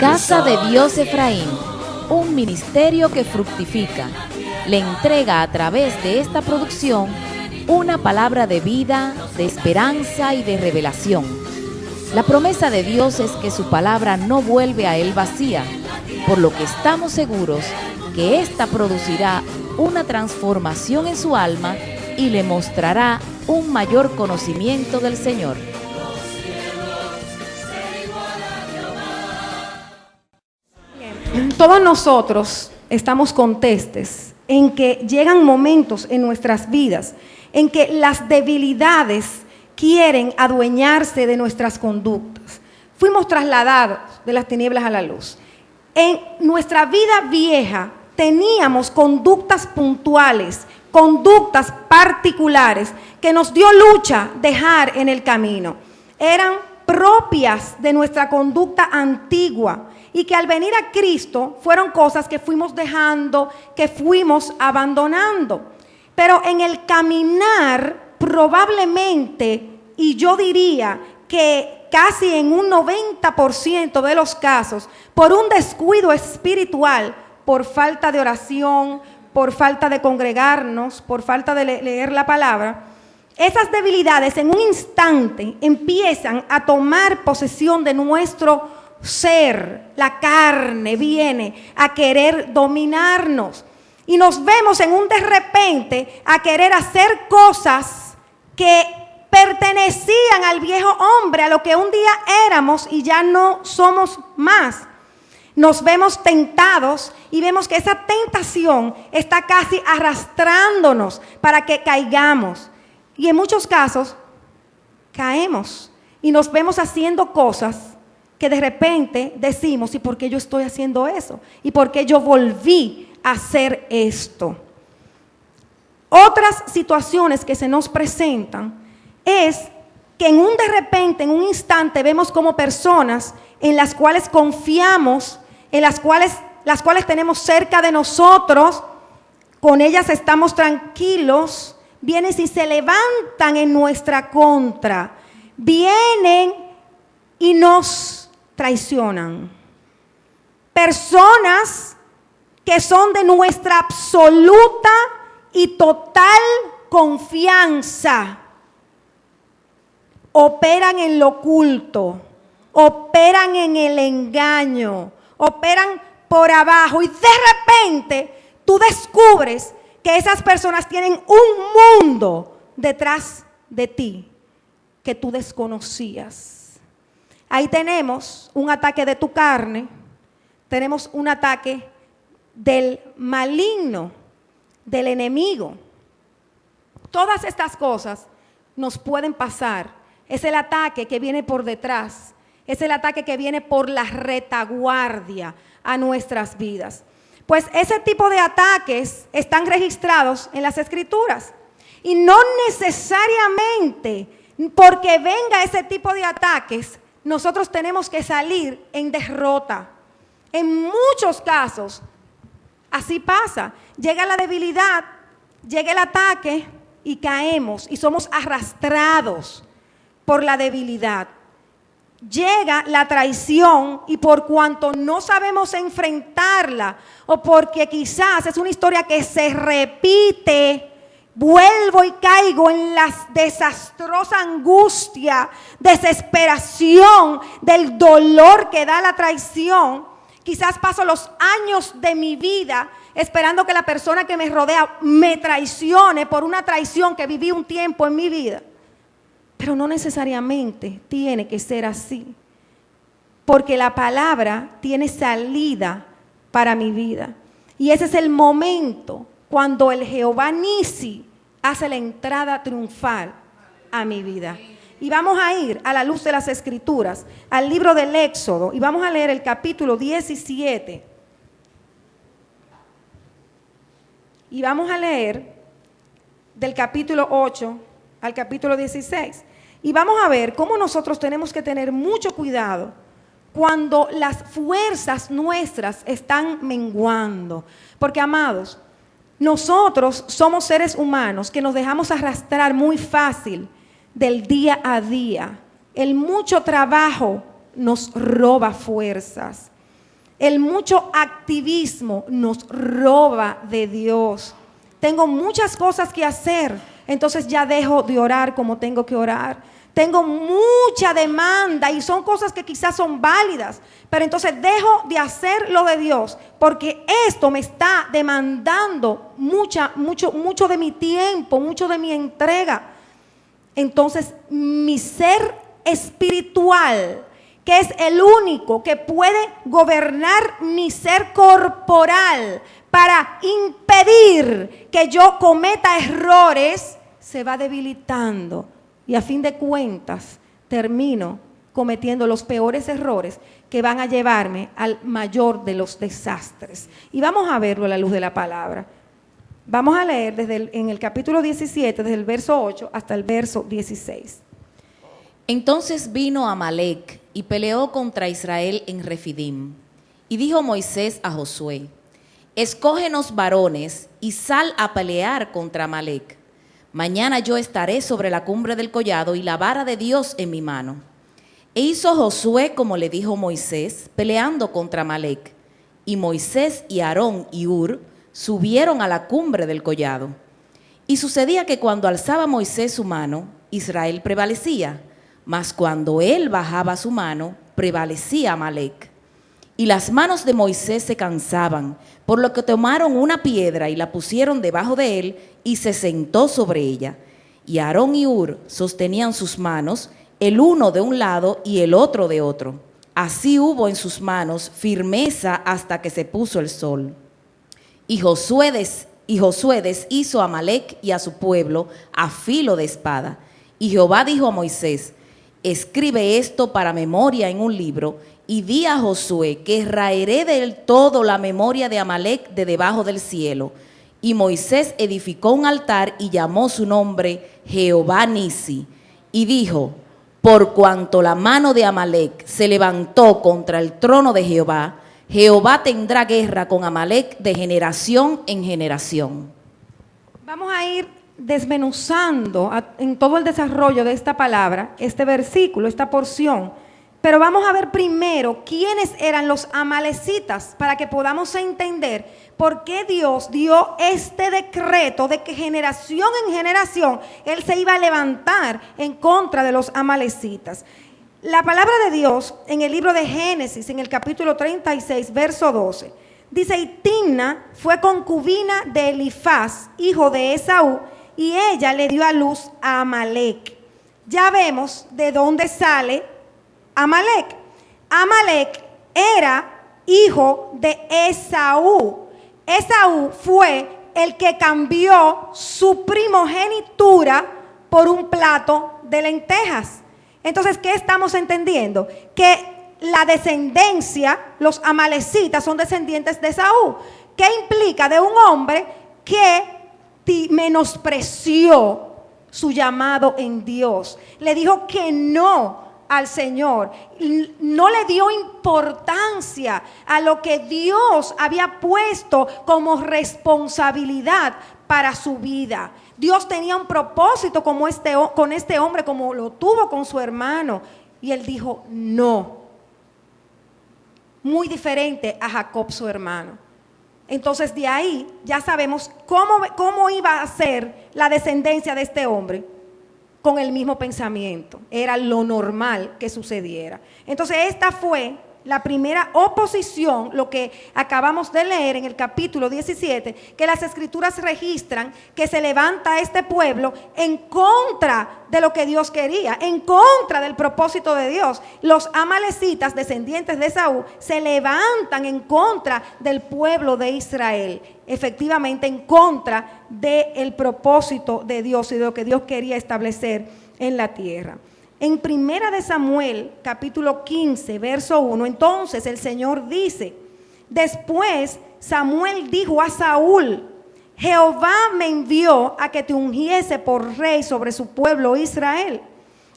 Casa de Dios Efraín, un ministerio que fructifica, le entrega a través de esta producción una palabra de vida, de esperanza y de revelación. La promesa de Dios es que su palabra no vuelve a él vacía, por lo que estamos seguros que ésta producirá una transformación en su alma y le mostrará un mayor conocimiento del Señor. Todos nosotros estamos contestes en que llegan momentos en nuestras vidas en que las debilidades quieren adueñarse de nuestras conductas. Fuimos trasladados de las tinieblas a la luz. En nuestra vida vieja teníamos conductas puntuales, conductas particulares que nos dio lucha dejar en el camino. Eran propias de nuestra conducta antigua y que al venir a Cristo fueron cosas que fuimos dejando, que fuimos abandonando. Pero en el caminar probablemente, y yo diría que casi en un 90% de los casos, por un descuido espiritual, por falta de oración, por falta de congregarnos, por falta de leer la palabra, esas debilidades en un instante empiezan a tomar posesión de nuestro ser. La carne viene a querer dominarnos y nos vemos en un de repente a querer hacer cosas que pertenecían al viejo hombre, a lo que un día éramos y ya no somos más. Nos vemos tentados y vemos que esa tentación está casi arrastrándonos para que caigamos. Y en muchos casos caemos y nos vemos haciendo cosas que de repente decimos, ¿y por qué yo estoy haciendo eso? ¿Y por qué yo volví a hacer esto? Otras situaciones que se nos presentan es que en un de repente, en un instante, vemos como personas en las cuales confiamos, en las cuales tenemos cerca de nosotros, con ellas estamos tranquilos, vienen y se levantan en nuestra contra, vienen y nos traicionan. Personas que son de nuestra absoluta y total confianza, operan en lo oculto, operan en el engaño, operan por abajo y de repente tú descubres que esas personas tienen un mundo detrás de ti que tú desconocías. Ahí tenemos un ataque de tu carne, tenemos un ataque del maligno, del enemigo. Todas estas cosas nos pueden pasar. Es el ataque que viene por detrás, es el ataque que viene por la retaguardia a nuestras vidas. Pues ese tipo de ataques están registrados en las Escrituras. Y no necesariamente porque venga ese tipo de ataques, nosotros tenemos que salir en derrota. En muchos casos, así pasa. Llega la debilidad, llega el ataque y caemos y somos arrastrados por la debilidad. Llega la traición y por cuanto no sabemos enfrentarla o porque quizás es una historia que se repite, vuelvo y caigo en la desastrosa angustia, desesperación del dolor que da la traición. Quizás paso los años de mi vida esperando que la persona que me rodea me traicione por una traición que viví un tiempo en mi vida. Pero no necesariamente tiene que ser así, porque la palabra tiene salida para mi vida. Y ese es el momento cuando el Jehová Nisi hace la entrada triunfal a mi vida. Y vamos a ir a la luz de las Escrituras, al libro del Éxodo, y vamos a leer el capítulo 17. Y vamos a leer del capítulo 8 al capítulo 16. Y vamos a ver cómo nosotros tenemos que tener mucho cuidado cuando las fuerzas nuestras están menguando. Porque, amados, nosotros somos seres humanos que nos dejamos arrastrar muy fácil del día a día. El mucho trabajo nos roba fuerzas. El mucho activismo nos roba de Dios. Tengo muchas cosas que hacer, entonces ya dejo de orar como tengo que orar. Tengo mucha demanda y son cosas que quizás son válidas, pero entonces dejo de hacer lo de Dios porque esto me está demandando mucho de mi tiempo, mucho de mi entrega. Entonces mi ser espiritual, que es el único que puede gobernar mi ser corporal para impedir que yo cometa errores, se va debilitando. Y a fin de cuentas, termino cometiendo los peores errores que van a llevarme al mayor de los desastres. Y vamos a verlo a la luz de la palabra. Vamos a leer en el capítulo 17, desde el verso 8 hasta el verso 16. Entonces vino Amalec y peleó contra Israel en Refidim. Y dijo Moisés a Josué: escógenos varones y sal a pelear contra Amalec. Mañana yo estaré sobre la cumbre del collado y la vara de Dios en mi mano. E hizo Josué como le dijo Moisés, peleando contra Amalec. Y Moisés y Aarón y Hur subieron a la cumbre del collado. Y sucedía que cuando alzaba Moisés su mano, Israel prevalecía, mas cuando él bajaba su mano, prevalecía Amalec. Y las manos de Moisés se cansaban, por lo que tomaron una piedra y la pusieron debajo de él, y se sentó sobre ella. Y Aarón y Hur sostenían sus manos, el uno de un lado y el otro de otro. Así hubo en sus manos firmeza hasta que se puso el sol. Y Josué deshizo a Amalec y a su pueblo a filo de espada. Y Jehová dijo a Moisés: escribe esto para memoria en un libro, y di a Josué que raeré del todo la memoria de Amalec de debajo del cielo. Y Moisés edificó un altar y llamó su nombre Jehová Nisi. Y dijo: por cuanto la mano de Amalec se levantó contra el trono de Jehová, Jehová tendrá guerra con Amalec de generación en generación. Vamos a ir desmenuzando en todo el desarrollo de esta palabra, este versículo, esta porción. Pero vamos a ver primero quiénes eran los amalecitas para que podamos entender por qué Dios dio este decreto de que generación en generación Él se iba a levantar en contra de los amalecitas. La palabra de Dios en el libro de Génesis, en el capítulo 36, verso 12, dice: y Timna fue concubina de Elifaz, hijo de Esaú, y ella le dio a luz a Amalec. Ya vemos de dónde sale Amalec. Amalec era hijo de Esaú. Esaú fue el que cambió su primogenitura por un plato de lentejas. Entonces, ¿qué estamos entendiendo? Que la descendencia, los amalecitas son descendientes de Esaú. ¿Qué implica? De un hombre que menospreció su llamado en Dios. Le dijo que no al Señor, no le dio importancia a lo que Dios había puesto como responsabilidad para su vida. Dios tenía un propósito con este hombre, como lo tuvo con su hermano, y él dijo no. Muy diferente a Jacob, su hermano. Entonces de ahí ya sabemos cómo iba a ser la descendencia de este hombre. Con el mismo pensamiento, era lo normal que sucediera. Entonces esta fue la primera oposición, lo que acabamos de leer en el capítulo 17, que las escrituras registran que se levanta este pueblo en contra de lo que Dios quería, en contra del propósito de Dios. Los amalecitas, descendientes de Esaú, se levantan en contra del pueblo de Israel, efectivamente en contra del propósito de Dios y de lo que Dios quería establecer en la tierra. En Primera de Samuel, capítulo 15, verso 1, entonces el Señor dice: después Samuel dijo a Saúl: Jehová me envió a que te ungiese por rey sobre su pueblo Israel.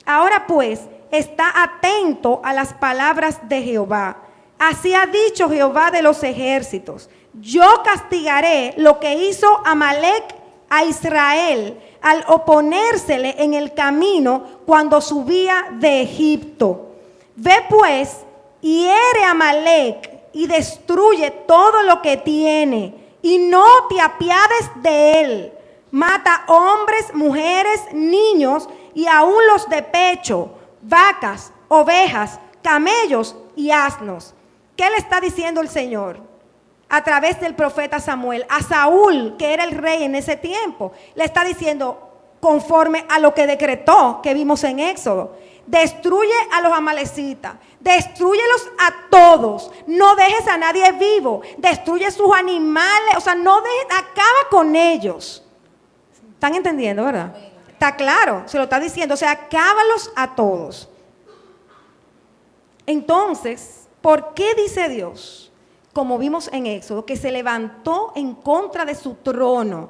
Ahora pues, está atento a las palabras de Jehová. Así ha dicho Jehová de los ejércitos: yo castigaré lo que hizo Amalec a Israel al oponérsele en el camino cuando subía de Egipto. Ve pues y hiere a Amalec y destruye todo lo que tiene, y no te apiades de él. Mata hombres, mujeres, niños, y aún los de pecho, vacas, ovejas, camellos y asnos. ¿Qué le está diciendo el Señor? A través del profeta Samuel, a Saúl, que era el rey en ese tiempo, le está diciendo, conforme a lo que decretó, que vimos en Éxodo: destruye a los amalecitas, destruyelos a todos, no dejes a nadie vivo, destruye sus animales, o sea, no dejes, acaba con ellos. ¿Están entendiendo, verdad? Está claro, se lo está diciendo, o sea, acábalos a todos. Entonces, ¿por qué dice Dios, como vimos en Éxodo, que se levantó en contra de su trono?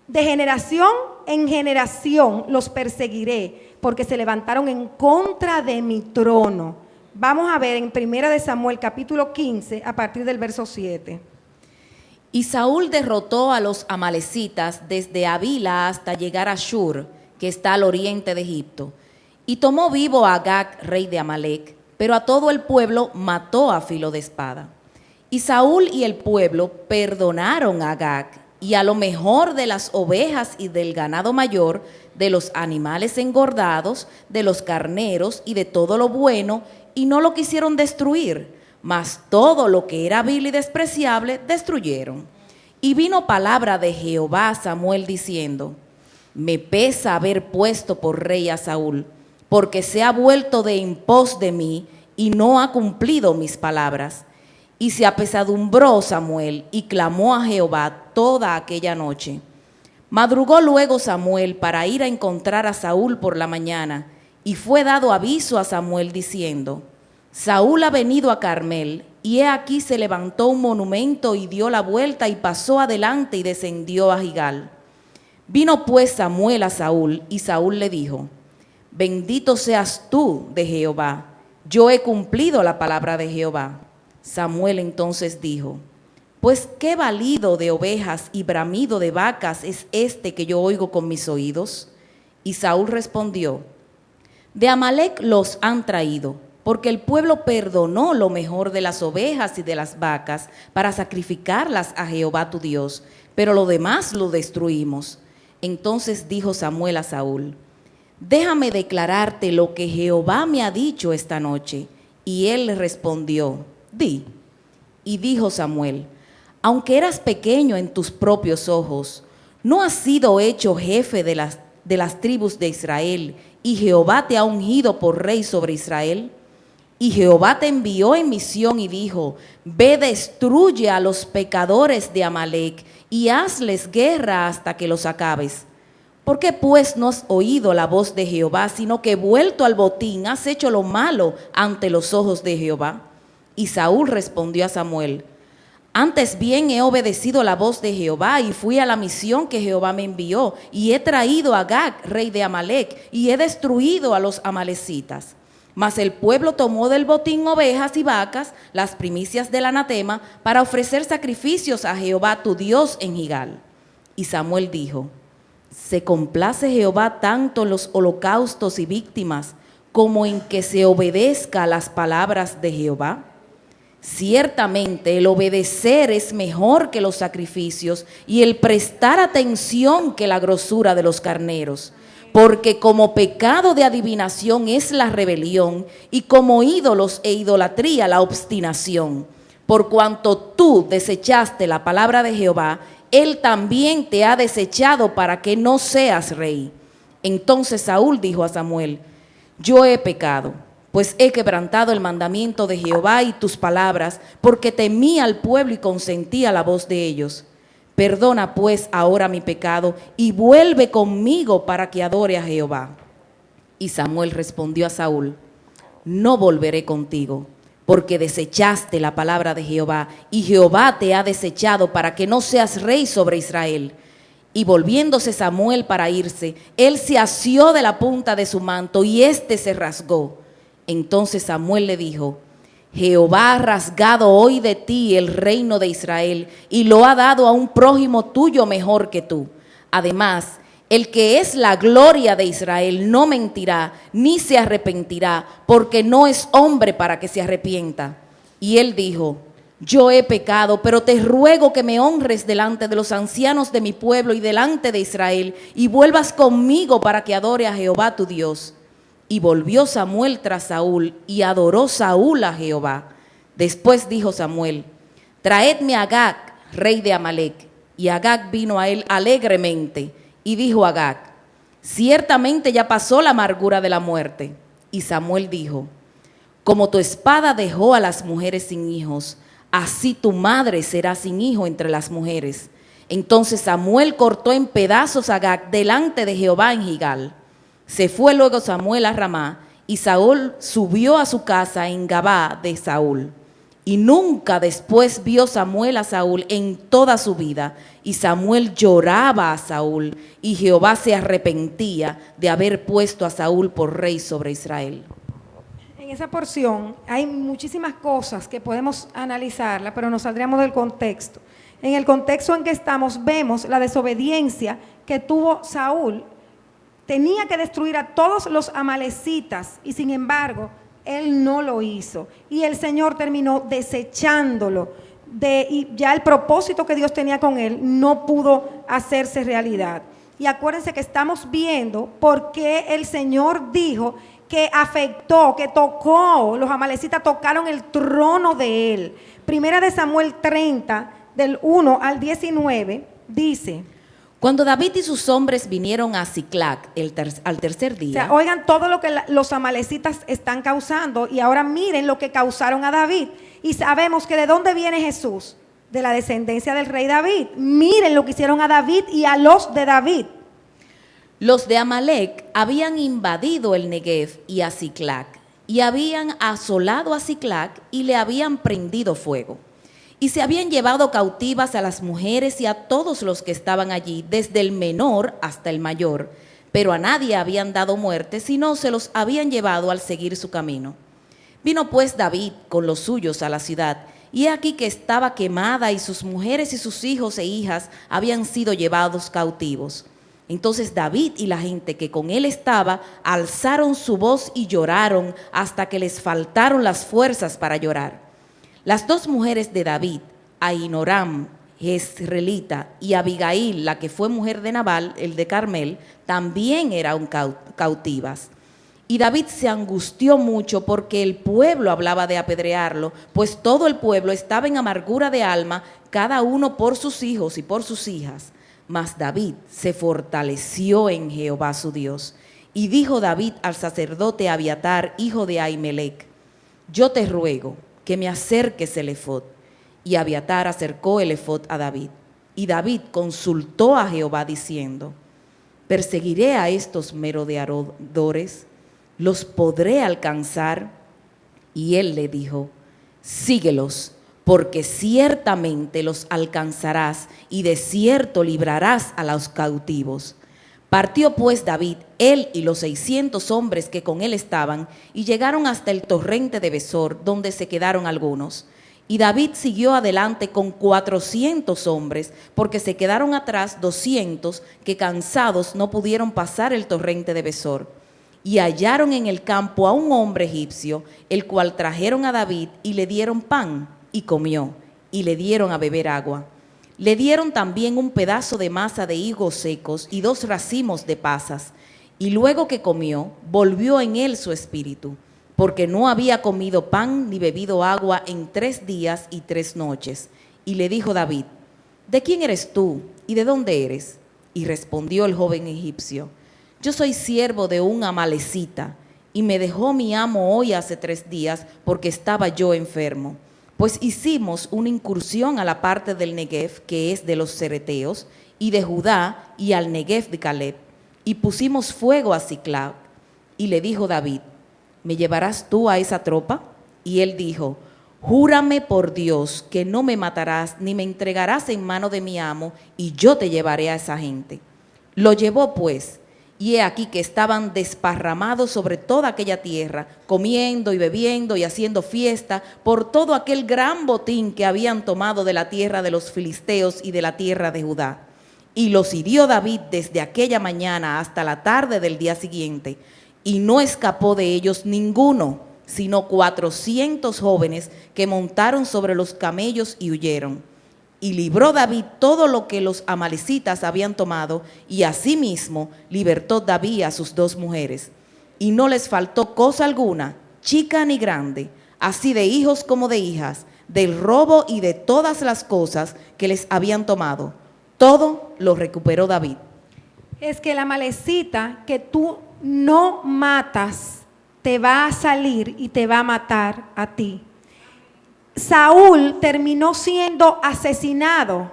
De generación en generación los perseguiré, porque se levantaron en contra de mi trono. Vamos a ver en 1 de Samuel capítulo 15 a partir del verso 7. Y Saúl derrotó a los amalecitas desde Havila hasta llegar a Shur, que está al oriente de Egipto, y tomó vivo a Agag, rey de Amalec, pero a todo el pueblo mató a filo de espada. Y Saúl y el pueblo perdonaron a Agag, y a lo mejor de las ovejas y del ganado mayor, de los animales engordados, de los carneros y de todo lo bueno, y no lo quisieron destruir, mas todo lo que era vil y despreciable destruyeron. Y vino palabra de Jehová a Samuel diciendo: me pesa haber puesto por rey a Saúl, porque se ha vuelto de en pos de mí y no ha cumplido mis palabras. Y se apesadumbró Samuel y clamó a Jehová toda aquella noche. Madrugó luego Samuel para ir a encontrar a Saúl por la mañana, y fue dado aviso a Samuel diciendo: Saúl ha venido a Carmel, y he aquí se levantó un monumento y dio la vuelta y pasó adelante y descendió a Gigal. Vino pues Samuel a Saúl, y Saúl le dijo: bendito seas tú de Jehová, yo he cumplido la palabra de Jehová. Samuel entonces dijo: pues qué balido de ovejas y bramido de vacas es este que yo oigo con mis oídos. Y Saúl respondió: de Amalec los han traído, porque el pueblo perdonó lo mejor de las ovejas y de las vacas para sacrificarlas a Jehová tu Dios, pero lo demás lo destruimos. Entonces dijo Samuel a Saúl: déjame declararte lo que Jehová me ha dicho esta noche. Y él le respondió: di. Y dijo Samuel: aunque eras pequeño en tus propios ojos, ¿no has sido hecho jefe de las tribus de Israel, y Jehová te ha ungido por rey sobre Israel? Y Jehová te envió en misión y dijo: ve, destruye a los pecadores de Amalec y hazles guerra hasta que los acabes. ¿Por qué pues no has oído la voz de Jehová, sino que vuelto al botín has hecho lo malo ante los ojos de Jehová? Y Saúl respondió a Samuel: antes bien he obedecido la voz de Jehová y fui a la misión que Jehová me envió, y he traído a Agag, rey de Amalec, y he destruido a los amalecitas. Mas el pueblo tomó del botín ovejas y vacas, las primicias del anatema, para ofrecer sacrificios a Jehová tu Dios en Gigal. Y Samuel dijo: ¿se complace Jehová tanto en los holocaustos y víctimas como en que se obedezca a las palabras de Jehová? Ciertamente el obedecer es mejor que los sacrificios, y el prestar atención que la grosura de los carneros. Porque como pecado de adivinación es la rebelión, y como ídolos e idolatría la obstinación. Por cuanto tú desechaste la palabra de Jehová, él también te ha desechado para que no seas rey. Entonces Saúl dijo a Samuel: yo he pecado, pues he quebrantado el mandamiento de Jehová y tus palabras, porque temí al pueblo y consentí a la voz de ellos. Perdona pues ahora mi pecado y vuelve conmigo para que adore a Jehová. Y Samuel respondió a Saúl: no volveré contigo, porque desechaste la palabra de Jehová, y Jehová te ha desechado para que no seas rey sobre Israel. Y volviéndose Samuel para irse, él se asió de la punta de su manto, y éste se rasgó. Entonces Samuel le dijo: Jehová ha rasgado hoy de ti el reino de Israel y lo ha dado a un prójimo tuyo mejor que tú. Además, el que es la gloria de Israel no mentirá ni se arrepentirá, porque no es hombre para que se arrepienta. Y él dijo: yo he pecado, pero te ruego que me honres delante de los ancianos de mi pueblo y delante de Israel, y vuelvas conmigo para que adore a Jehová tu Dios. Y volvió Samuel tras Saúl, y adoró Saúl a Jehová. Después dijo Samuel: traedme a Agag, rey de Amalec. Y Agag vino a él alegremente, y dijo Agag: ciertamente ya pasó la amargura de la muerte. Y Samuel dijo: como tu espada dejó a las mujeres sin hijos, así tu madre será sin hijo entre las mujeres. Entonces Samuel cortó en pedazos a Agag delante de Jehová en Gigal. Se fue luego Samuel a Ramá, y Saúl subió a su casa en Gabá de Saúl. Y nunca después vio Samuel a Saúl en toda su vida. Y Samuel lloraba a Saúl, y Jehová se arrepentía de haber puesto a Saúl por rey sobre Israel. En esa porción hay muchísimas cosas que podemos analizarla, pero nos saldríamos del contexto. En el contexto en que estamos vemos la desobediencia que tuvo Saúl. Tenía que destruir a todos los amalecitas y sin embargo él no lo hizo. Y el Señor terminó desechándolo. Y ya el propósito que Dios tenía con él no pudo hacerse realidad. Y acuérdense que estamos viendo por qué el Señor dijo que afectó, que tocó, los amalecitas tocaron el trono de él. Primera de Samuel 30, del 1 al 19, dice: cuando David y sus hombres vinieron a Siclac al tercer día. O sea, oigan todo lo que los amalecitas están causando y ahora miren lo que causaron a David. Y sabemos que de dónde viene Jesús, de la descendencia del rey David. Miren lo que hicieron a David y a los de David. Los de Amalec habían invadido el Negev y a Siclac, y habían asolado a Siclac y le habían prendido fuego. Y se habían llevado cautivas a las mujeres y a todos los que estaban allí, desde el menor hasta el mayor, pero a nadie habían dado muerte, sino se los habían llevado al seguir su camino. Vino pues David con los suyos a la ciudad, y he aquí que estaba quemada, y sus mujeres y sus hijos e hijas habían sido llevados cautivos. Entonces David y la gente que con él estaba alzaron su voz y lloraron hasta que les faltaron las fuerzas para llorar. Las dos mujeres de David, Ahinoram, jezreelita, y Abigail, la que fue mujer de Nabal, el de Carmel, también eran cautivas. Y David se angustió mucho porque el pueblo hablaba de apedrearlo, pues todo el pueblo estaba en amargura de alma, cada uno por sus hijos y por sus hijas. Mas David se fortaleció en Jehová su Dios. Y dijo David al sacerdote Abiatar, hijo de Ahimelech: yo te ruego que me acerques el efod. Y Abiatar acercó el efod a David. Y David consultó a Jehová diciendo: ¿perseguiré a estos merodeadores? ¿Los podré alcanzar? Y él le dijo: síguelos, porque ciertamente los alcanzarás y de cierto librarás a los cautivos. Partió pues David, él y los 600 hombres que con él estaban, y llegaron hasta el torrente de Besor, donde se quedaron algunos. Y David siguió adelante con 400 hombres, porque se quedaron atrás 200 que cansados no pudieron pasar el torrente de Besor. Y hallaron en el campo a un hombre egipcio, el cual trajeron a David y le dieron pan, y comió, y le dieron a beber agua. Le dieron también un pedazo de masa de higos secos y 2 racimos de pasas. Y luego que comió, volvió en él su espíritu, porque no había comido pan ni bebido agua en 3 días y 3 noches. Y le dijo David: ¿de quién eres tú y de dónde eres? Y respondió el joven egipcio: yo soy siervo de un amalecita, y me dejó mi amo hoy hace 3 días, porque estaba yo enfermo. Pues hicimos una incursión a la parte del Negev, que es de los cereteos, y de Judá, y al Negev de Caleb, y pusimos fuego a Siclac. Y le dijo David: ¿me llevarás tú a esa tropa? Y él dijo: júrame por Dios que no me matarás, ni me entregarás en mano de mi amo, y yo te llevaré a esa gente. Lo llevó pues, y he aquí que estaban desparramados sobre toda aquella tierra, comiendo y bebiendo y haciendo fiesta por todo aquel gran botín que habían tomado de la tierra de los filisteos y de la tierra de Judá. Y los hirió David desde aquella mañana hasta la tarde del día siguiente, y no escapó de ellos ninguno, sino 400 jóvenes que montaron sobre los camellos y huyeron. Y libró David todo lo que los amalecitas habían tomado, y asimismo libertó David a sus 2 mujeres. Y no les faltó cosa alguna, chica ni grande, así de hijos como de hijas, del robo y de todas las cosas que les habían tomado. Todo lo recuperó David. Es que la amalecita que tú no matas te va a salir y te va a matar a ti. Saúl terminó siendo asesinado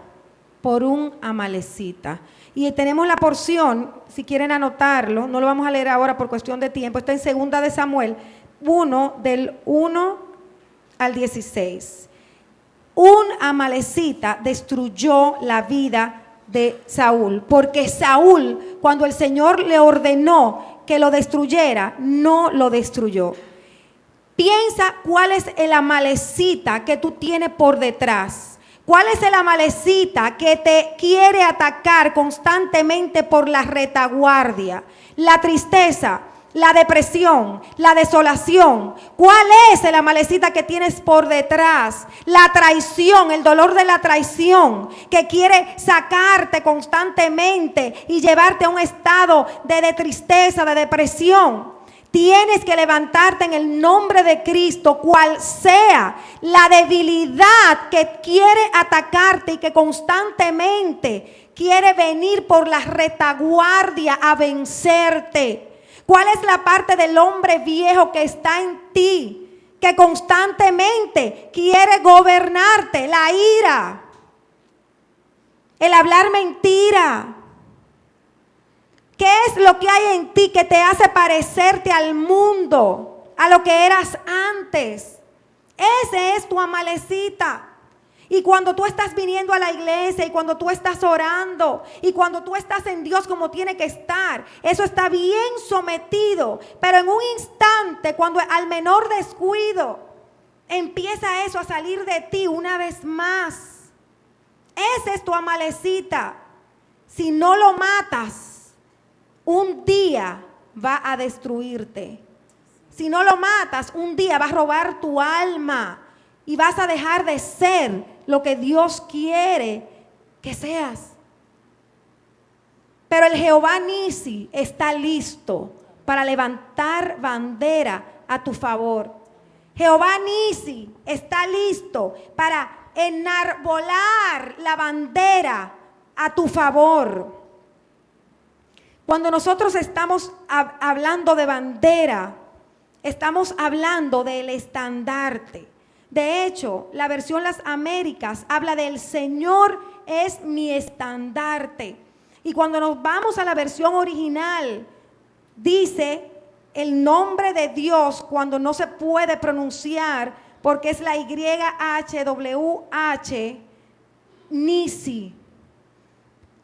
por un amalecita. Y tenemos la porción, si quieren anotarlo, no lo vamos a leer ahora por cuestión de tiempo, está en 2 de Samuel 1, del 1 al 16. Un amalecita destruyó la vida de Saúl, porque Saúl, cuando el Señor le ordenó que lo destruyera, no lo destruyó. Piensa cuál es el amalecita que tú tienes por detrás. ¿Cuál es el amalecita que te quiere atacar constantemente por la retaguardia? La tristeza, la depresión, la desolación. ¿Cuál es el amalecita que tienes por detrás? La traición, el dolor de la traición, que quiere sacarte constantemente y llevarte a un estado de tristeza, de depresión. Tienes que levantarte en el nombre de Cristo, cual sea la debilidad que quiere atacarte y que constantemente quiere venir por la retaguardia a vencerte. ¿Cuál es la parte del hombre viejo que está en ti, que constantemente quiere gobernarte? La ira, el hablar mentira. ¿Qué es lo que hay en ti que te hace parecerte al mundo, a lo que eras antes? Ese es tu amalecita. Y cuando tú estás viniendo a la iglesia, y cuando tú estás orando, y cuando tú estás en Dios como tiene que estar, eso está bien sometido. Pero en un instante, cuando al menor descuido, empieza eso a salir de ti una vez más. Ese es tu amalecita. Si no lo matas, un día va a destruirte. Si no lo matas, un día va a robar tu alma y vas a dejar de ser lo que Dios quiere que seas. Pero el Jehová Nisi está listo para levantar bandera a tu favor. Jehová Nisi está listo para enarbolar la bandera a tu favor. Cuando nosotros estamos hablando de bandera, estamos hablando del estandarte. De hecho, la versión Las Américas habla del Señor es mi estandarte. Y cuando nos vamos a la versión original, dice el nombre de Dios cuando no se puede pronunciar porque es la YHWH, Nisi.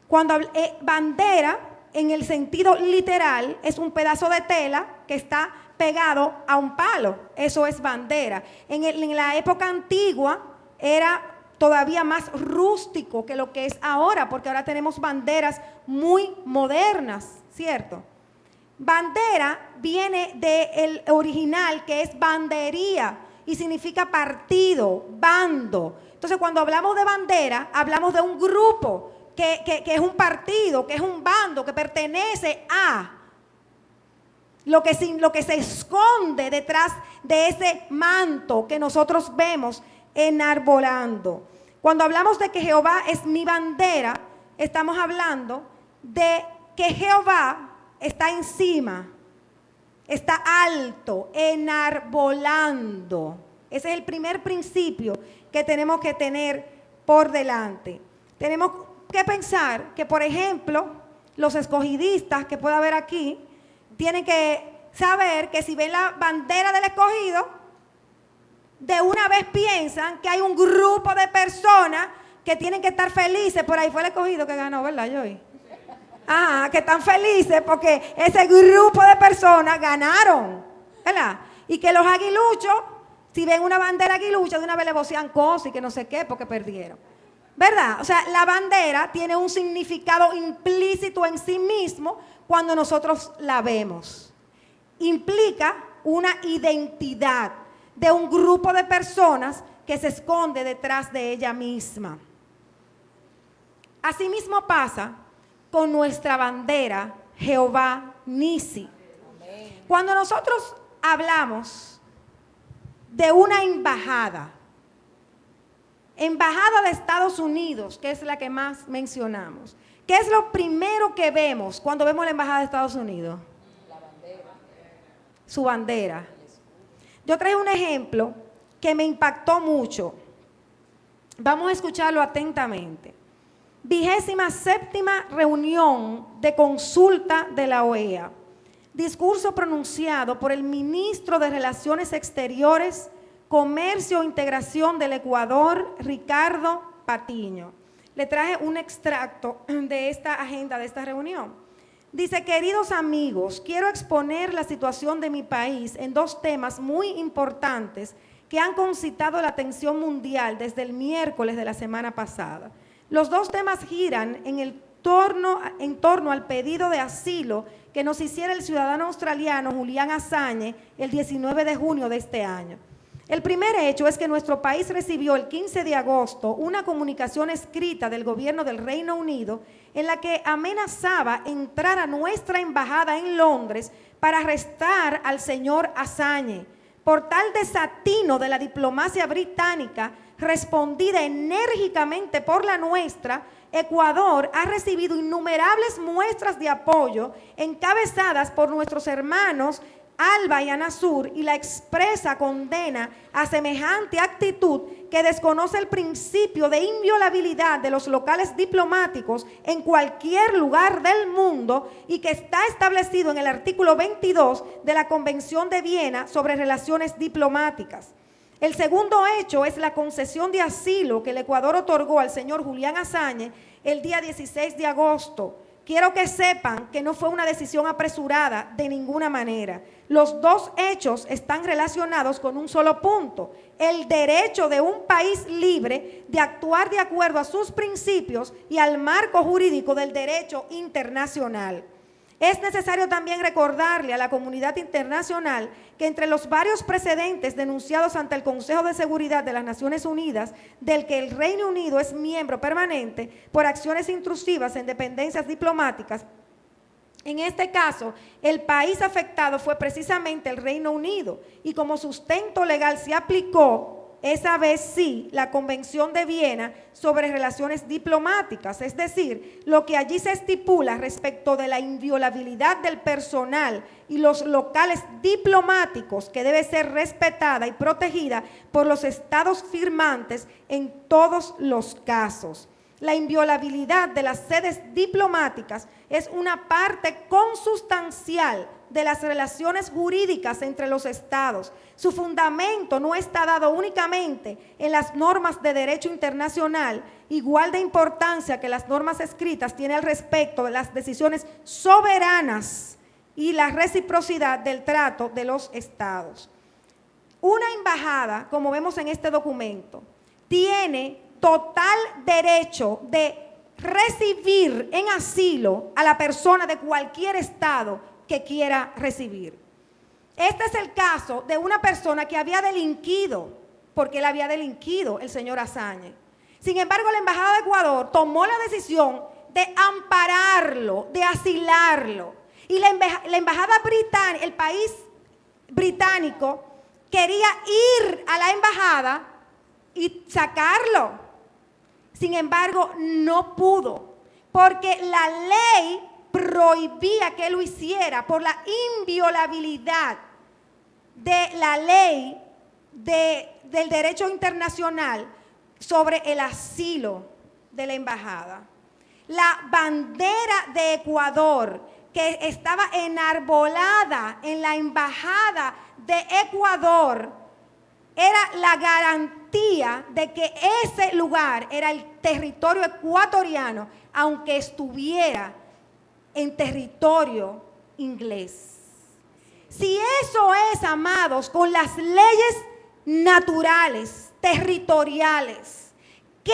Cuando bandera, en el sentido literal, es un pedazo de tela que está pegado a un palo. Eso es bandera. En la época antigua era todavía más rústico que lo que es ahora, porque ahora tenemos banderas muy modernas, ¿cierto? Bandera viene del original, que es bandería, y significa partido, bando. Entonces, cuando hablamos de bandera, hablamos de un grupo que es un partido, que es un bando, que pertenece a lo que se esconde detrás de ese manto que nosotros vemos enarbolando. Cuando hablamos de que Jehová es mi bandera, estamos hablando de que Jehová está encima, está alto, enarbolando. Ese es el primer principio que tenemos que tener por delante. Tenemos que pensar que, por ejemplo, los escogidistas que pueda haber aquí, tienen que saber que si ven la bandera del escogido, de una vez piensan que hay un grupo de personas que tienen que estar felices. Por ahí fue el escogido que ganó, ¿verdad, Joy? Ajá, que están felices porque ese grupo de personas ganaron, ¿verdad? Y que los aguiluchos, si ven una bandera aguilucha, de una vez le vocean cosas y que no sé qué porque perdieron, ¿verdad? O sea, la bandera tiene un significado implícito en sí mismo cuando nosotros la vemos. Implica una identidad de un grupo de personas que se esconde detrás de ella misma. Asimismo pasa con nuestra bandera, Jehová Nisi. Cuando nosotros hablamos de una embajada de Estados Unidos, que es la que más mencionamos, ¿qué es lo primero que vemos cuando vemos la embajada de Estados Unidos? La bandera. Su bandera. Yo traje un ejemplo que me impactó mucho. Vamos a escucharlo atentamente. 27ª reunión de consulta de la OEA. Discurso pronunciado por el ministro de Relaciones Exteriores, Comercio e Integración del Ecuador, Ricardo Patiño. Le traje un extracto de esta agenda de esta reunión. Dice: queridos amigos, quiero exponer la situación de mi país en dos temas muy importantes que han concitado la atención mundial desde el miércoles de la semana pasada. Los dos temas giran en torno al pedido de asilo que nos hiciera el ciudadano australiano Julian Assange el 19 de junio de este año. El primer hecho es que nuestro país recibió el 15 de agosto una comunicación escrita del gobierno del Reino Unido en la que amenazaba entrar a nuestra embajada en Londres para arrestar al señor Assange. Por tal desatino de la diplomacia británica, respondida enérgicamente por la nuestra, Ecuador ha recibido innumerables muestras de apoyo encabezadas por nuestros hermanos Alba y Anasur, y la expresa condena a semejante actitud que desconoce el principio de inviolabilidad de los locales diplomáticos en cualquier lugar del mundo y que está establecido en el artículo 22 de la Convención de Viena sobre relaciones diplomáticas. El segundo hecho es la concesión de asilo que el Ecuador otorgó al señor Julian Assange el día 16 de agosto. Quiero que sepan que no fue una decisión apresurada de ninguna manera. Los dos hechos están relacionados con un solo punto: el derecho de un país libre de actuar de acuerdo a sus principios y al marco jurídico del derecho internacional. Es necesario también recordarle a la comunidad internacional que entre los varios precedentes denunciados ante el Consejo de Seguridad de las Naciones Unidas, del que el Reino Unido es miembro permanente por acciones intrusivas en dependencias diplomáticas, en este caso, el país afectado fue precisamente el Reino Unido, y como sustento legal se aplicó, esa vez sí, la Convención de Viena sobre relaciones diplomáticas, es decir, lo que allí se estipula respecto de la inviolabilidad del personal y los locales diplomáticos, que debe ser respetada y protegida por los estados firmantes en todos los casos. La inviolabilidad de las sedes diplomáticas es una parte consustancial de las relaciones jurídicas entre los estados. Su fundamento no está dado únicamente en las normas de derecho internacional, igual de importancia que las normas escritas tiene al respecto de las decisiones soberanas y la reciprocidad del trato de los estados. Una embajada, como vemos en este documento, tiene total derecho de recibir en asilo a la persona de cualquier estado que quiera recibir. Este es el caso de una persona que había delinquido, porque él había delinquido, el señor Assange. Sin embargo, la Embajada de Ecuador tomó la decisión de ampararlo, de asilarlo. Y la Embajada británica, el país británico, quería ir a la embajada y sacarlo. Sin embargo, no pudo, porque la ley prohibía que lo hiciera por la inviolabilidad de la ley del derecho internacional sobre el asilo de la embajada. La bandera de Ecuador, que estaba enarbolada en la embajada de Ecuador, era la garantía de que ese lugar era el territorio ecuatoriano, aunque estuviera en territorio inglés. Si eso es, amados, con las leyes naturales, territoriales, ¿qué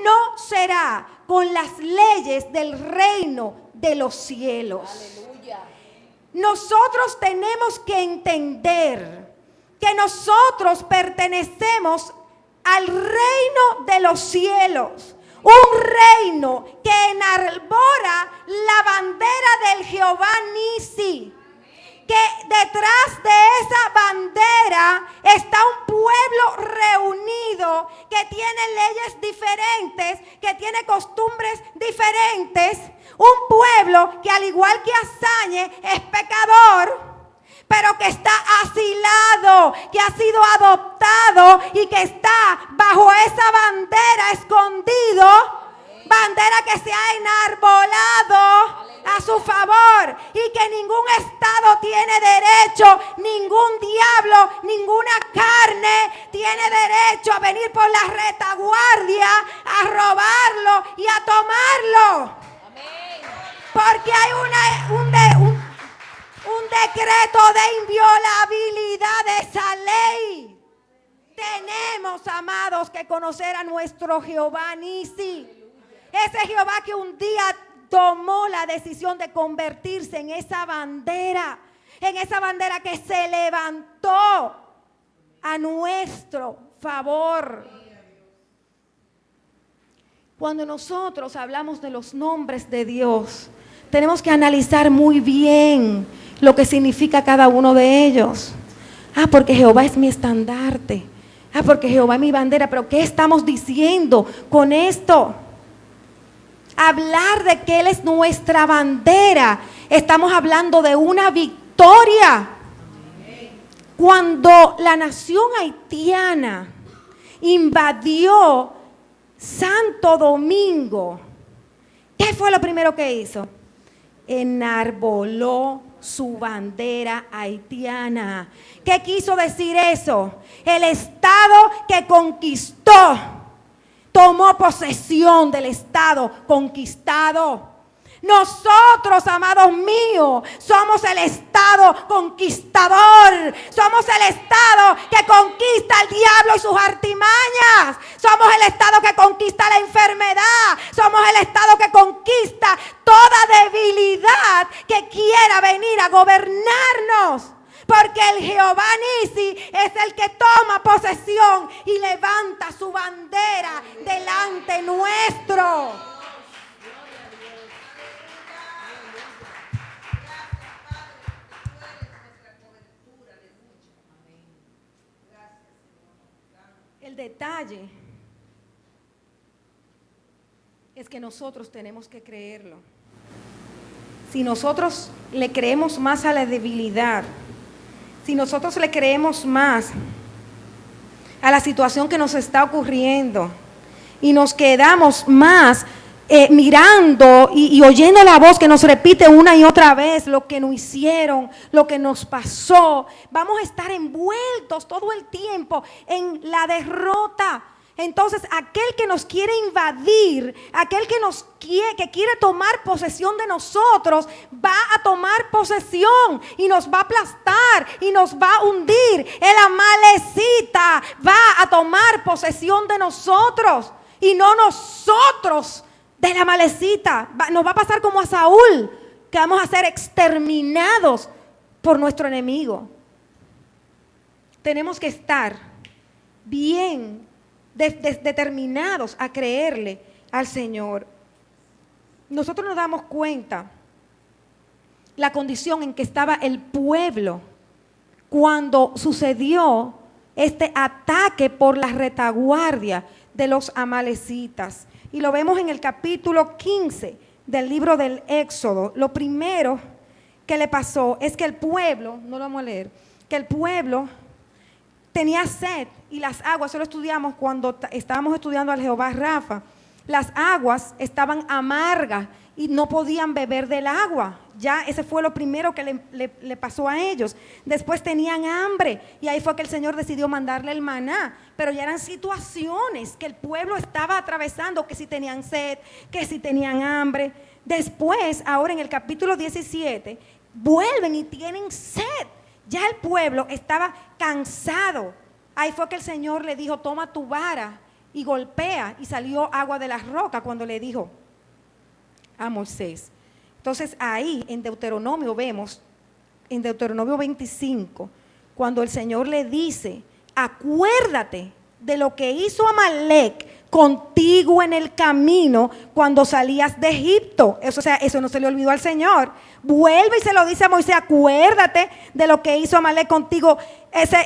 no será con las leyes del reino de los cielos? Aleluya. nosotros tenemos que entender que nosotros pertenecemos al reino de los cielos. Un reino que enarbora la bandera del Jehová Nisi. Que detrás de esa bandera está un pueblo reunido que tiene leyes diferentes, que tiene costumbres diferentes. Un pueblo que al igual que Azañe es pecador, pero que está asilado, que ha sido adoptado y que está bajo esa bandera escondido, bandera que se ha enarbolado a su favor y que ningún estado tiene derecho, ningún diablo, ninguna carne tiene derecho a venir por la retaguardia a robarlo y a tomarlo. Porque hay un decreto de inviolabilidad de esa ley. Tenemos, amados, que conocer a nuestro Jehová Nisi. Ese Jehová que un día tomó la decisión de convertirse en esa bandera que se levantó a nuestro favor. Cuando nosotros hablamos de los nombres de Dios, tenemos que analizar muy bien lo que significa cada uno de ellos. Porque Jehová es mi estandarte. Porque Jehová es mi bandera. Pero ¿qué estamos diciendo con esto? Hablar de que Él es nuestra bandera. Estamos hablando de una victoria. Cuando la nación haitiana invadió Santo Domingo, ¿qué fue lo primero que hizo? Enarboló su bandera haitiana. ¿Qué quiso decir eso? El Estado que conquistó, tomó posesión del Estado conquistado. Nosotros, amados míos, somos el Estado conquistador. Somos el Estado que conquista al diablo y sus artimañas. Somos el Estado que conquista la enfermedad. Somos el Estado que conquista toda debilidad que quiera venir a gobernarnos. Porque el Jehová Nisi es el que toma posesión y levanta su bandera delante nuestro. El detalle es que nosotros tenemos que creerlo. Si nosotros le creemos más a la debilidad, si nosotros le creemos más a la situación que nos está ocurriendo y nos quedamos más mirando y oyendo la voz que nos repite una y otra vez lo que nos hicieron, lo que nos pasó, vamos a estar envueltos todo el tiempo en la derrota. Entonces, aquel que nos quiere invadir, aquel que quiere tomar posesión de nosotros, va a tomar posesión y nos va a aplastar y nos va a hundir. El amalecita va a tomar posesión de nosotros y no nosotros de la amalecita. Nos va a pasar como a Saúl, que vamos a ser exterminados por nuestro enemigo. Tenemos que estar bien determinados a creerle al Señor. Nosotros nos damos cuenta la condición en que estaba el pueblo cuando sucedió este ataque por la retaguardia de los amalecitas. Y lo vemos en el capítulo 15 del libro del Éxodo. Lo primero que le pasó es que el pueblo, no lo vamos a leer, que el pueblo tenía sed y las aguas, eso lo estudiamos cuando estábamos estudiando al Jehová Rafa, las aguas estaban amargas y no podían beber del agua. Ya ese fue lo primero que le pasó a ellos. Después tenían hambre y ahí fue que el Señor decidió mandarle el maná. Pero ya eran situaciones que el pueblo estaba atravesando, que si tenían sed, que si tenían hambre. Después, ahora en el capítulo 17, vuelven y tienen sed. Ya el pueblo estaba cansado. Ahí fue que el Señor le dijo, toma tu vara y golpea, y salió agua de la roca cuando le dijo a Moisés. Entonces ahí en Deuteronomio vemos en Deuteronomio 25, cuando el Señor le dice, acuérdate de lo que hizo Amalek contigo en el camino cuando salías de Egipto. Eso, o sea, eso no se le olvidó al Señor. Vuelve y se lo dice a Moisés, acuérdate de lo que hizo Amalek contigo.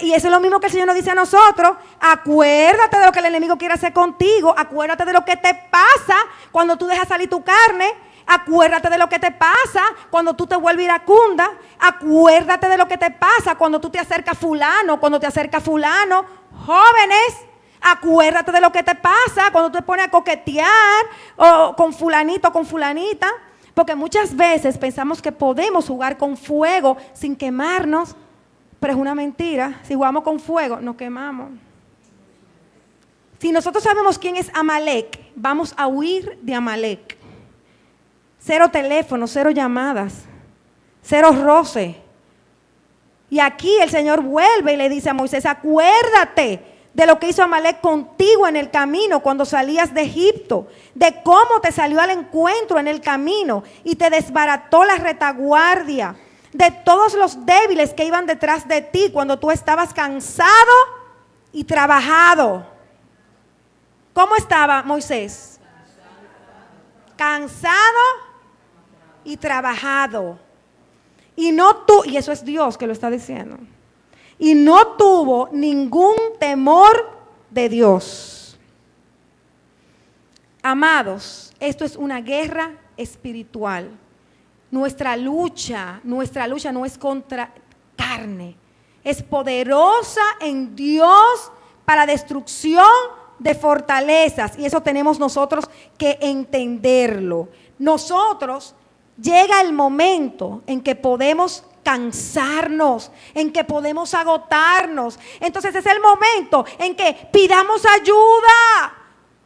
Y eso es lo mismo que el Señor nos dice a nosotros. Acuérdate de lo que el enemigo quiere hacer contigo. Acuérdate de lo que te pasa cuando tú dejas salir tu carne. Acuérdate de lo que te pasa cuando tú te vuelves iracunda. Acuérdate de lo que te pasa cuando tú te acercas a fulano, cuando te acercas a fulano. Jóvenes, acuérdate de lo que te pasa cuando tú te pones a coquetear o con fulanito o con fulanita. Porque muchas veces pensamos que podemos jugar con fuego sin quemarnos, pero es una mentira. Si jugamos con fuego, nos quemamos. Si nosotros sabemos quién es Amalek, vamos a huir de Amalek. 0 teléfonos, 0 llamadas, 0 roce. Y aquí el Señor vuelve y le dice a Moisés, acuérdate de lo que hizo Amalek contigo en el camino cuando salías de Egipto, de cómo te salió al encuentro en el camino y te desbarató la retaguardia, de todos los débiles que iban detrás de ti cuando tú estabas cansado y trabajado. ¿Cómo estaba Moisés? Cansado y trabajado. Y eso es Dios que lo está diciendo. Y no tuvo ningún temor de Dios. Amados, esto es una guerra espiritual. Nuestra lucha no es contra carne. Es poderosa en Dios para destrucción de fortalezas. Y eso tenemos nosotros que entenderlo. Nosotros llega el momento en que podemos cansarnos, en que podemos agotarnos. Entonces es el momento en que pidamos ayuda.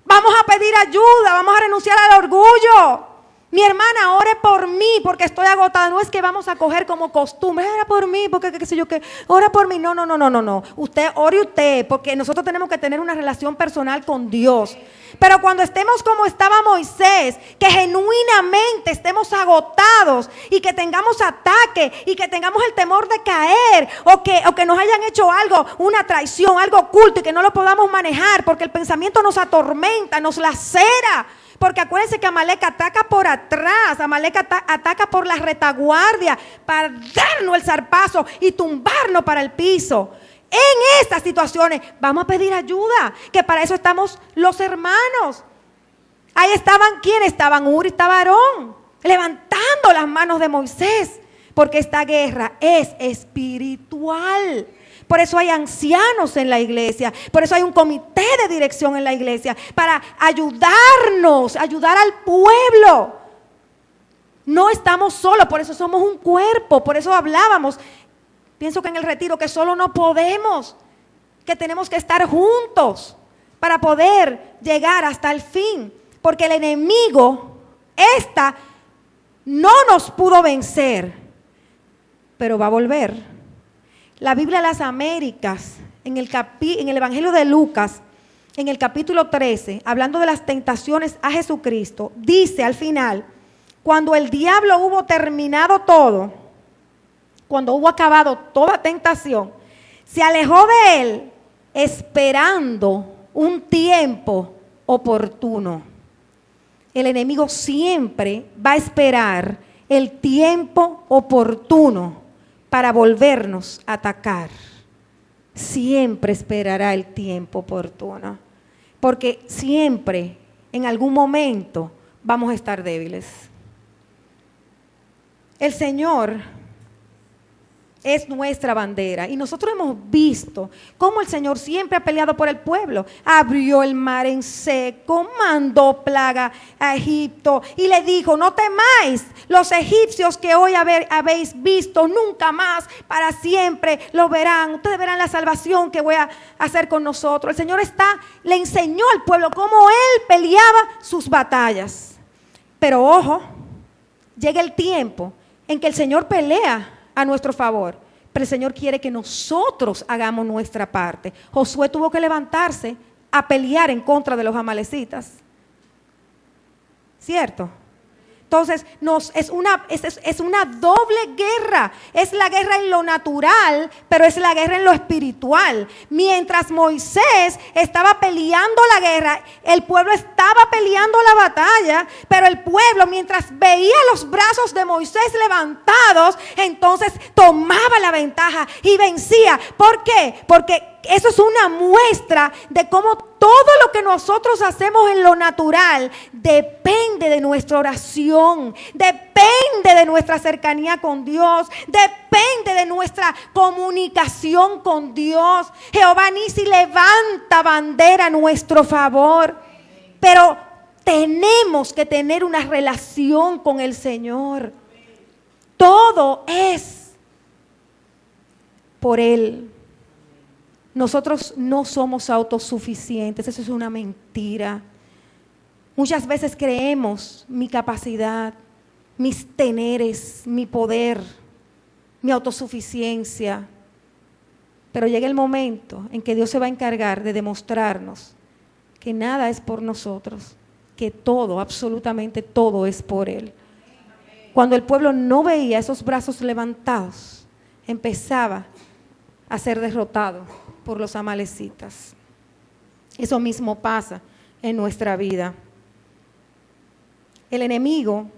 Vamos a pedir ayuda, vamos a renunciar al orgullo. Mi hermana, ore por mí porque estoy agotada. No es que vamos a coger como costumbre, ora por mí porque qué sé yo qué, ora por mí. No. Usted ore usted, porque nosotros tenemos que tener una relación personal con Dios. Pero cuando estemos como estaba Moisés, que genuinamente estemos agotados y que tengamos ataque y que tengamos el temor de caer o que nos hayan hecho algo, una traición, algo oculto y que no lo podamos manejar porque el pensamiento nos atormenta, nos lacera. Porque acuérdense que Amalek ataca por atrás, Amalek ataca por la retaguardia para darnos el zarpazo y tumbarnos para el piso. En estas situaciones vamos a pedir ayuda, que para eso estamos los hermanos. Ahí estaban, ¿quiénes estaban? Uri y estaba Aarón, levantando las manos de Moisés, porque esta guerra es espiritual. Por eso hay ancianos en la iglesia, por eso hay un comité de dirección en la iglesia, para ayudarnos, ayudar al pueblo. No estamos solos, por eso somos un cuerpo, por eso hablábamos, pienso que en el retiro, que solo no podemos, que tenemos que estar juntos para poder llegar hasta el fin, porque el enemigo, no nos pudo vencer, pero va a volver. La Biblia de las Américas, en el Evangelio de Lucas, en el capítulo 13, hablando de las tentaciones a Jesucristo, dice al final, cuando el diablo hubo terminado todo, cuando hubo acabado toda tentación, se alejó de él esperando un tiempo oportuno. El enemigo siempre va a esperar el tiempo oportuno para volvernos a atacar. Siempre esperará el tiempo oportuno, porque siempre, en algún momento, vamos a estar débiles. El Señor es nuestra bandera y nosotros hemos visto cómo el Señor siempre ha peleado por el pueblo. Abrió el mar en seco, mandó plaga a Egipto y le dijo, no temáis, los egipcios que hoy habéis visto, nunca más, para siempre lo verán. Ustedes verán la salvación que voy a hacer con nosotros. El Señor le enseñó al pueblo cómo Él peleaba sus batallas. Pero ojo, llega el tiempo en que el Señor pelea a nuestro favor, pero el Señor quiere que nosotros hagamos nuestra parte. Josué tuvo que levantarse a pelear en contra de los amalecitas, ¿cierto? Entonces, es una doble guerra. Es la guerra en lo natural, pero es la guerra en lo espiritual. Mientras Moisés estaba peleando la guerra, el pueblo estaba peleando la batalla, pero el pueblo, mientras veía los brazos de Moisés levantados, entonces tomaba la ventaja y vencía. ¿Por qué? Porque eso es una muestra de cómo todo lo que nosotros hacemos en lo natural depende de nuestra oración, depende de nuestra cercanía con Dios, depende de nuestra comunicación con Dios. Jehová Nisi levanta bandera a nuestro favor, pero tenemos que tener una relación con el Señor. Todo es por Él. Nosotros no somos autosuficientes, eso es una mentira. Muchas veces creemos mi capacidad, mis teneres, mi poder, mi autosuficiencia. Pero llega el momento en que Dios se va a encargar de demostrarnos que nada es por nosotros, que todo, absolutamente todo es por Él. Cuando el pueblo no veía esos brazos levantados, empezaba a ser derrotado por los amalecitas. Eso mismo pasa en nuestra vida. El enemigo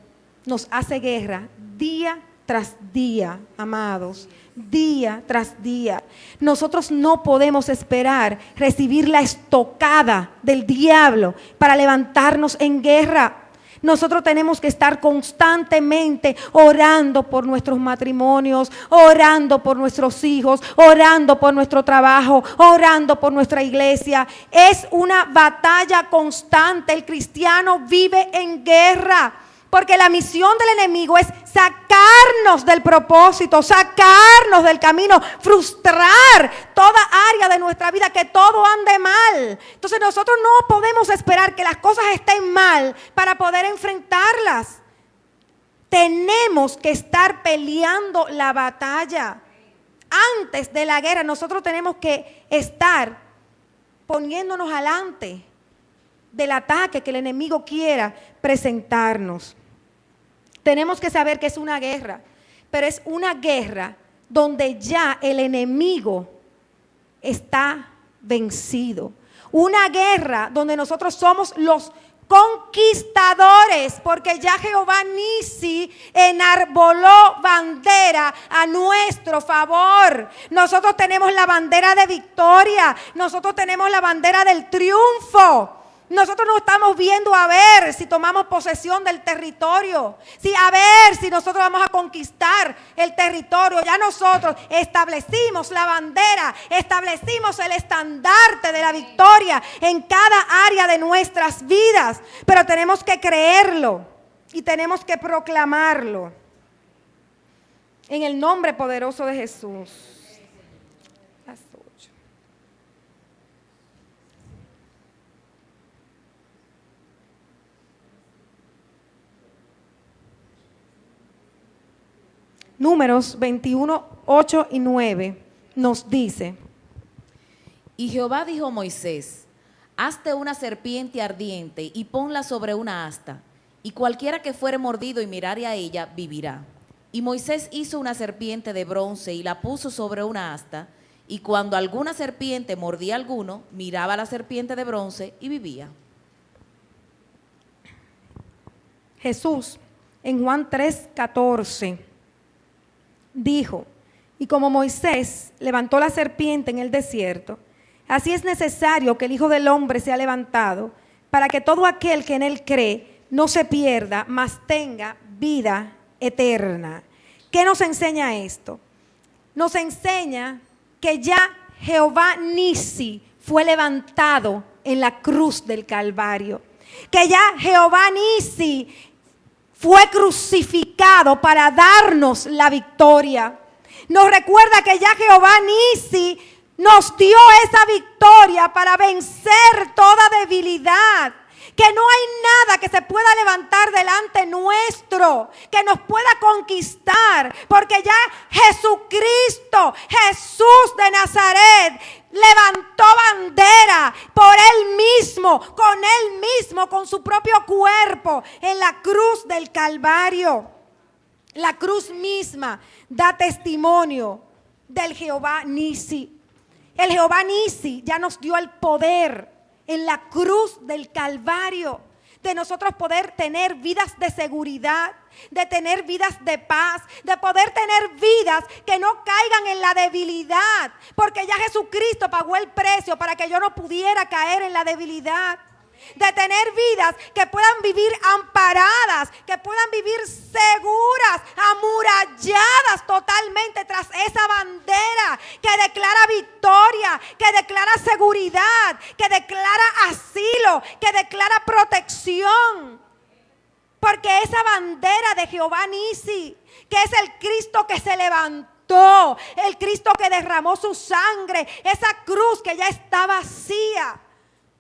nos hace guerra día tras día, amados, día tras día. Nosotros no podemos esperar recibir la estocada del diablo para levantarnos en guerra. Nosotros tenemos que estar constantemente orando por nuestros matrimonios, orando por nuestros hijos, orando por nuestro trabajo, orando por nuestra iglesia. Es una batalla constante. El cristiano vive en guerra, porque la misión del enemigo es sacarnos del propósito, sacarnos del camino, frustrar toda área de nuestra vida, que todo ande mal. Entonces nosotros no podemos esperar que las cosas estén mal para poder enfrentarlas. Tenemos que estar peleando la batalla. Antes de la guerra nosotros tenemos que estar poniéndonos alante del ataque que el enemigo quiera presentarnos. Tenemos que saber que es una guerra, pero es una guerra donde ya el enemigo está vencido. Una guerra donde nosotros somos los conquistadores, porque ya Jehová Nisi enarboló bandera a nuestro favor. Nosotros tenemos la bandera de victoria, nosotros tenemos la bandera del triunfo. Nosotros no estamos viendo a ver si tomamos posesión del territorio, a ver si nosotros vamos a conquistar el territorio. Ya nosotros establecimos la bandera, establecimos el estandarte de la victoria en cada área de nuestras vidas. Pero tenemos que creerlo y tenemos que proclamarlo en el nombre poderoso de Jesús. Números 21, 8 y 9 nos dice: Y Jehová dijo a Moisés: hazte una serpiente ardiente y ponla sobre una asta, y cualquiera que fuere mordido y mirare a ella, vivirá. Y Moisés hizo una serpiente de bronce y la puso sobre una asta, y cuando alguna serpiente mordía a alguno, miraba a la serpiente de bronce y vivía. Jesús, en Juan 3:14, dijo: y como Moisés levantó la serpiente en el desierto, así es necesario que el Hijo del Hombre sea levantado, para que todo aquel que en él cree no se pierda, mas tenga vida eterna. ¿Qué nos enseña esto? Nos enseña que ya Jehová Nisi fue levantado en la cruz del Calvario, que ya Jehová Nisi fue crucificado para darnos la victoria. Nos recuerda que ya Jehová Nisi nos dio esa victoria para vencer toda debilidad. Que no hay nada que se pueda levantar delante nuestro, que nos pueda conquistar, porque ya Jesucristo, Jesús de Nazaret, levantó bandera por Él mismo. con su propio cuerpo, en la cruz del Calvario. La cruz misma da testimonio del Jehová Nisi. El Jehová Nisi ya nos dio el poder en la cruz del Calvario de nosotros poder tener vidas de seguridad, de tener vidas de paz, de poder tener vidas que no caigan en la debilidad, porque ya Jesucristo pagó el precio para que yo no pudiera caer en la debilidad. De tener vidas que puedan vivir amparadas, que puedan vivir seguras, amuralladas totalmente tras esa bandera que declara victoria, que declara seguridad, que declara asilo, que declara protección. Porque esa bandera de Jehová Nisi, que es el Cristo que se levantó, el Cristo que derramó su sangre, esa cruz que ya está vacía,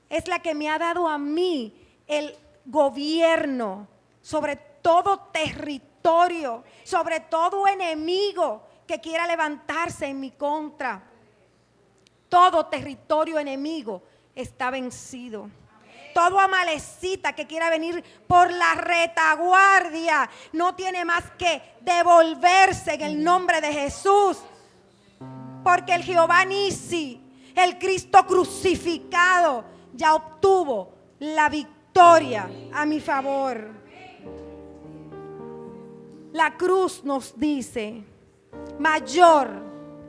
es la que me ha dado a mí el gobierno sobre todo territorio, sobre todo enemigo que quiera levantarse en mi contra. Todo territorio enemigo está vencido. Todo amalecita que quiera venir por la retaguardia no tiene más que devolverse en el nombre de Jesús. Porque el Jehová Nisi, el Cristo crucificado, ya obtuvo la victoria a mi favor. La cruz nos dice, mayor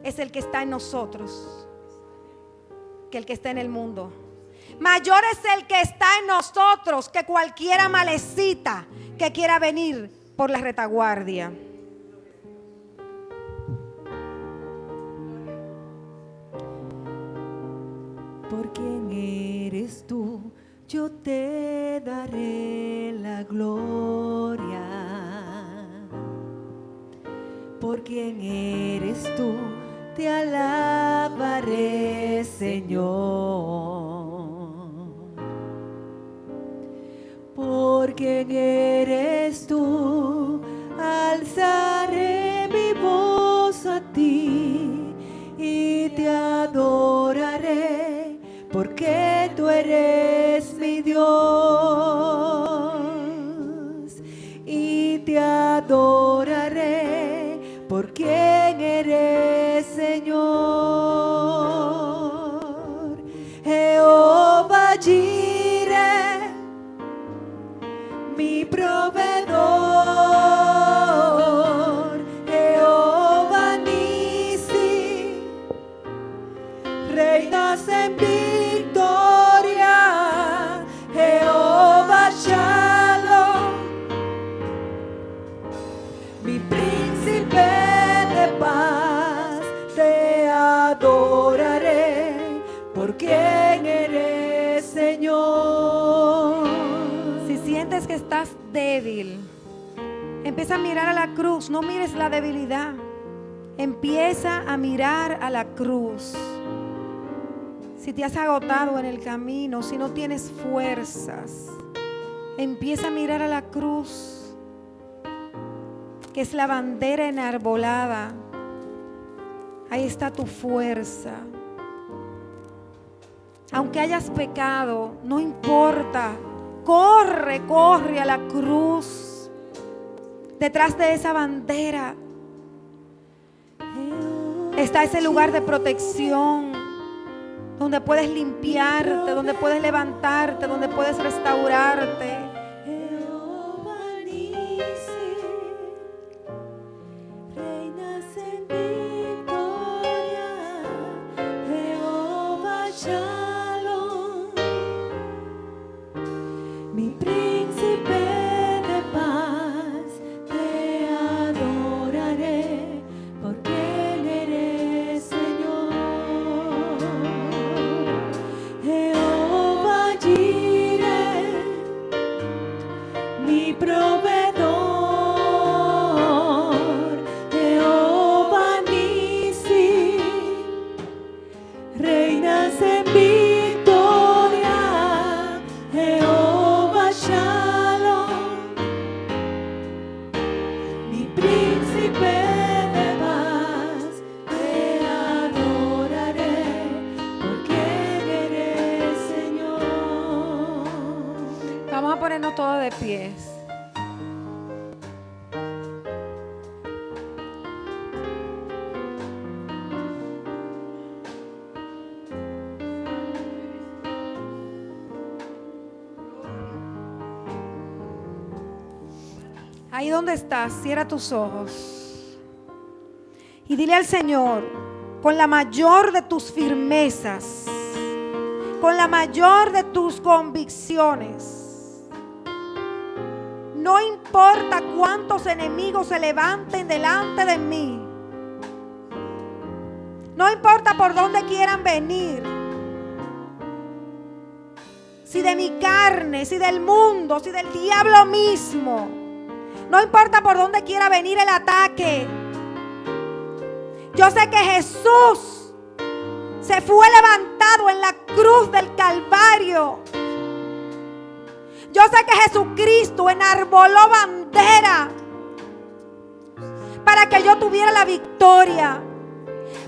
es el que está en nosotros que el que está en el mundo. Mayor es el que está en nosotros que cualquier amalecita que quiera venir por la retaguardia. Por quien eres tú, yo te daré la gloria. Por quien eres tú, te alabaré, Señor. Por quien eres tú, alzaré mi voz a ti y te adoraré, porque tú eres mi Dios, y te adoraré, por quien eres, Señor. Jehová Jireh, mi proveedor. Jehová Nisi, reinas en victoria. Jehová Shalom, mi príncipe de paz, te adoraré, por quien eres, Señor. Si sientes que estás débil, empieza a mirar a la cruz. No mires la debilidad, empieza a mirar a la cruz. Si te has agotado en el camino, si no tienes fuerzas, empieza a mirar a la cruz, que es la bandera enarbolada. Ahí está tu fuerza. Aunque hayas pecado, no importa. Corre, corre a la cruz. Detrás de esa bandera está ese lugar de protección, donde puedes limpiarte, donde puedes levantarte, donde puedes restaurarte. Jehová Nisi, reinas en victoria. Jehová Shalom, mi príncipe de paz, te adoraré, porque eres, Señor. Jehová Jireh, ponernos todos de pies. Ahí donde estás, cierra tus ojos y dile al Señor, con la mayor de tus firmezas, con la mayor de tus convicciones, no importa cuántos enemigos se levanten delante de mí, no importa por dónde quieran venir, si de mi carne, si del mundo, si del diablo mismo, no importa por dónde quiera venir el ataque. Yo sé que Jesús se fue levantado en la cruz del Calvario. Yo sé que Jesucristo enarboló bandera para que yo tuviera la victoria.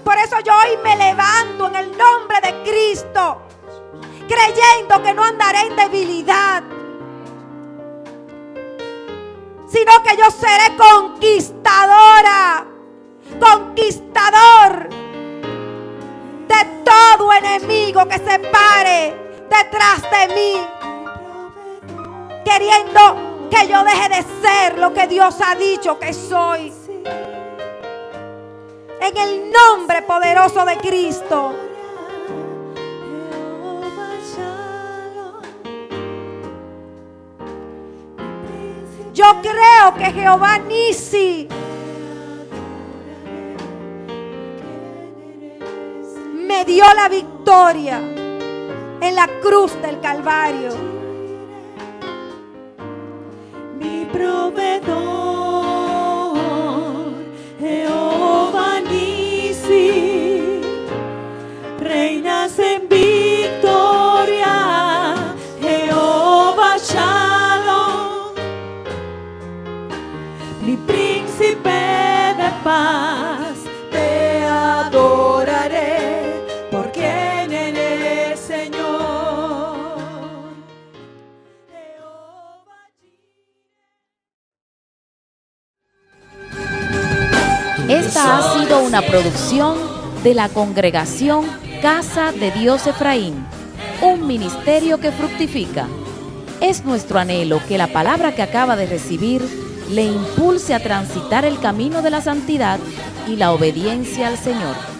Por eso yo hoy me levanto en el nombre de Cristo, creyendo que no andaré en debilidad, sino que yo seré conquistadora, conquistador de todo enemigo que se pare detrás de mí, queriendo que yo deje de ser lo que Dios ha dicho que soy. En el nombre poderoso de Cristo. Yo creo que Jehová Nisi me dio la victoria en la cruz del Calvario. Mi proveedor, Jehová Nisi, reinas en victoria, Jehová Shalom, mi príncipe de paz, te adoraré, por quien eres, Señor. Esta ha sido una producción de la Congregación Casa de Dios Efraín, un ministerio que fructifica. Es nuestro anhelo que la palabra que acaba de recibir le impulse a transitar el camino de la santidad y la obediencia al Señor.